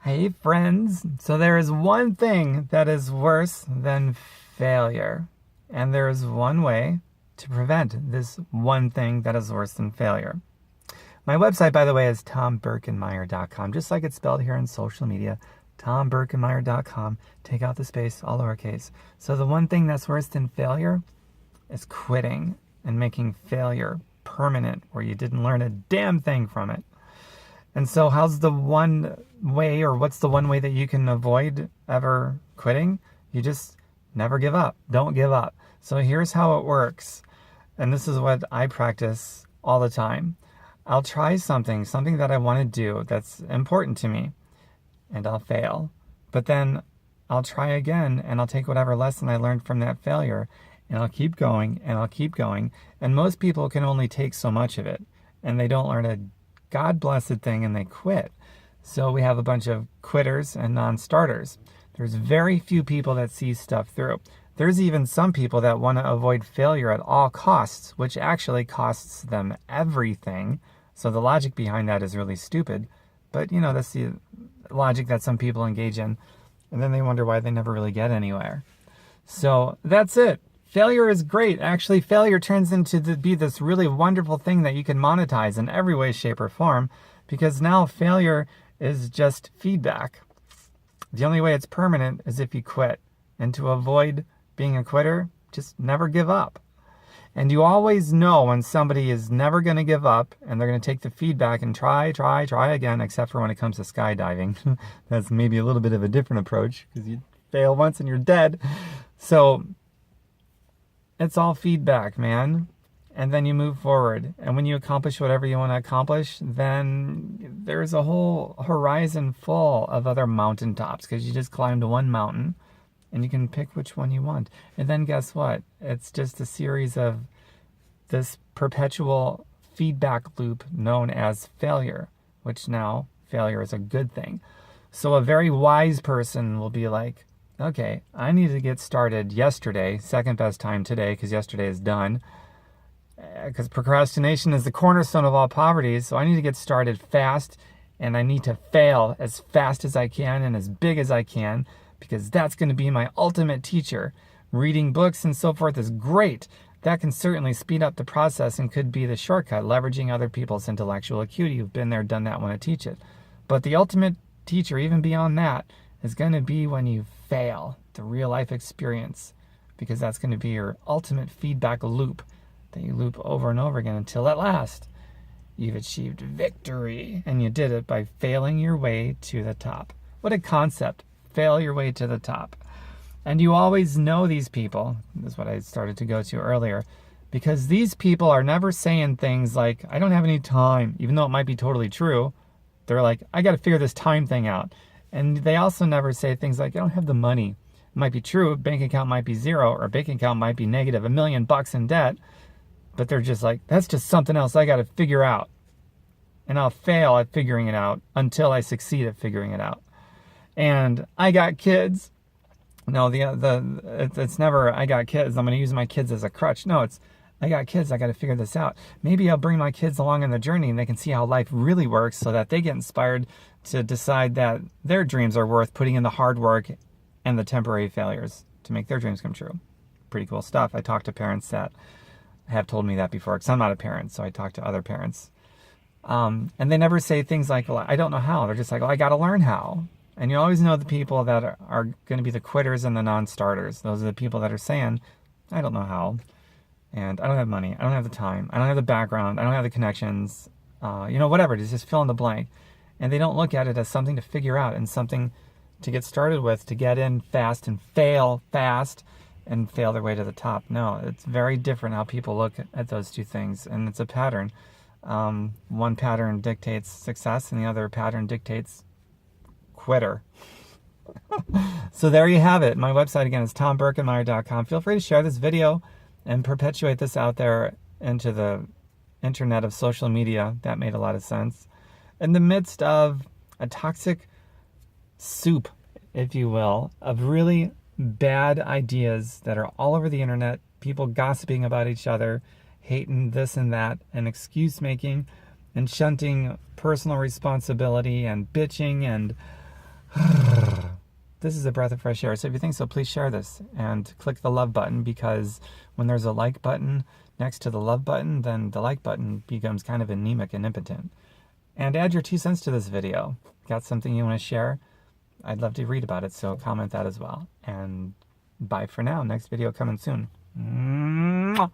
Hey friends, so there is one thing that is worse than failure. And there is one way to prevent this one thing that is worse than failure. My website, by the way, is tomberkenmeyer.com, just like it's spelled here in social media, tomberkenmeyer.com. Take out the space, all lowercase. So the one thing that's worse than failure is quitting and making failure permanent, where you didn't learn a damn thing from it. And so how's the one way, or what's the one way that you can avoid ever quitting? You just never give up. Don't give up. So here's how it works. And this is what I practice all the time. I'll try something that I want to do that's important to me, and I'll fail. But then I'll try again, and I'll take whatever lesson I learned from that failure, and I'll keep going, and I'll keep going. And most people can only take so much of it, and they don't learn a God-blessed thing, and they quit. So we have a bunch of quitters and non-starters. There's very few people that see stuff through. There's even some people that want to avoid failure at all costs, which actually costs them everything. So the logic behind that is really stupid. But, that's the logic that some people engage in. And then they wonder why they never really get anywhere. So that's it. Failure is great. Actually, failure turns into be this really wonderful thing that you can monetize in every way, shape, or form, because now failure is just feedback. The only way it's permanent is if you quit. And to avoid being a quitter, just never give up. And you always know when somebody is never going to give up, and they're going to take the feedback and try again, except for when it comes to skydiving. That's maybe a little bit of a different approach, because you fail once and you're dead. So it's all feedback, man. And then you move forward. And when you accomplish whatever you want to accomplish, then there's a whole horizon full of other mountaintops, because you just climbed one mountain and you can pick which one you want. And then guess what? It's just a series of this perpetual feedback loop known as failure, which now failure is a good thing. So a very wise person will be like, okay, I need to get started yesterday, second best time today, because yesterday is done. Because procrastination is the cornerstone of all poverty, so I need to get started fast, and I need to fail as fast as I can and as big as I can, because that's going to be my ultimate teacher. Reading books and so forth is great. That can certainly speed up the process and could be the shortcut, leveraging other people's intellectual acuity who've been there, done that, want to teach it. But the ultimate teacher, even beyond that, is going to be when you fail, the real life experience, because that's going to be your ultimate feedback loop that you loop over and over again until at last you've achieved victory, and you did it by failing your way to the top. What a concept. Fail your way to the top. And you always know these people. This is what I started to go to earlier, because these people are never saying things like, I don't have any time, even though it might be totally true. They're like, I got to figure this time thing out. And they also never say things like, I don't have the money. It might be true, bank account might be zero, or bank account might be negative $1 million in debt, but they're just like, that's just something else I got to figure out. And I'll fail at figuring it out until I succeed at figuring it out. And I got kids. No, it's never, I got kids, I'm going to use my kids as a crutch. No, it's, I got kids, I got to figure this out. Maybe I'll bring my kids along in the journey, and they can see how life really works, so that they get inspired to decide that their dreams are worth putting in the hard work and the temporary failures to make their dreams come true. Pretty cool stuff. I talk to parents that have told me that before, because I'm not a parent, so I talk to other parents. And they never say things like, well, I don't know how. They're just like, well, I got to learn how. And you always know the people that are going to be the quitters and the non-starters. Those are the people that are saying, I don't know how. And I don't have money. I don't have the time. I don't have the background. I don't have the connections. Whatever. Just fill in the blank. And they don't look at it as something to figure out and something to get started with, to get in fast and fail fast and fail their way to the top. No, it's very different how people look at those two things. And it's a pattern. One pattern dictates success, and the other pattern dictates quitter. So there you have it. My website again is tomberkenmeyer.com. Feel free to share this video and perpetuate this out there into the internet of social media. That made a lot of sense. In the midst of a toxic soup, if you will, of really bad ideas that are all over the internet, people gossiping about each other, hating this and that, and excuse making, and shunting personal responsibility, and bitching, and This is a breath of fresh air. So if you think so, please share this and click the love button, because when there's a like button next to the love button, then the like button becomes kind of anemic and impotent. And add your 2 cents to this video. Got something you want to share? I'd love to read about it, so comment that as well. And bye for now. Next video coming soon. Mwah.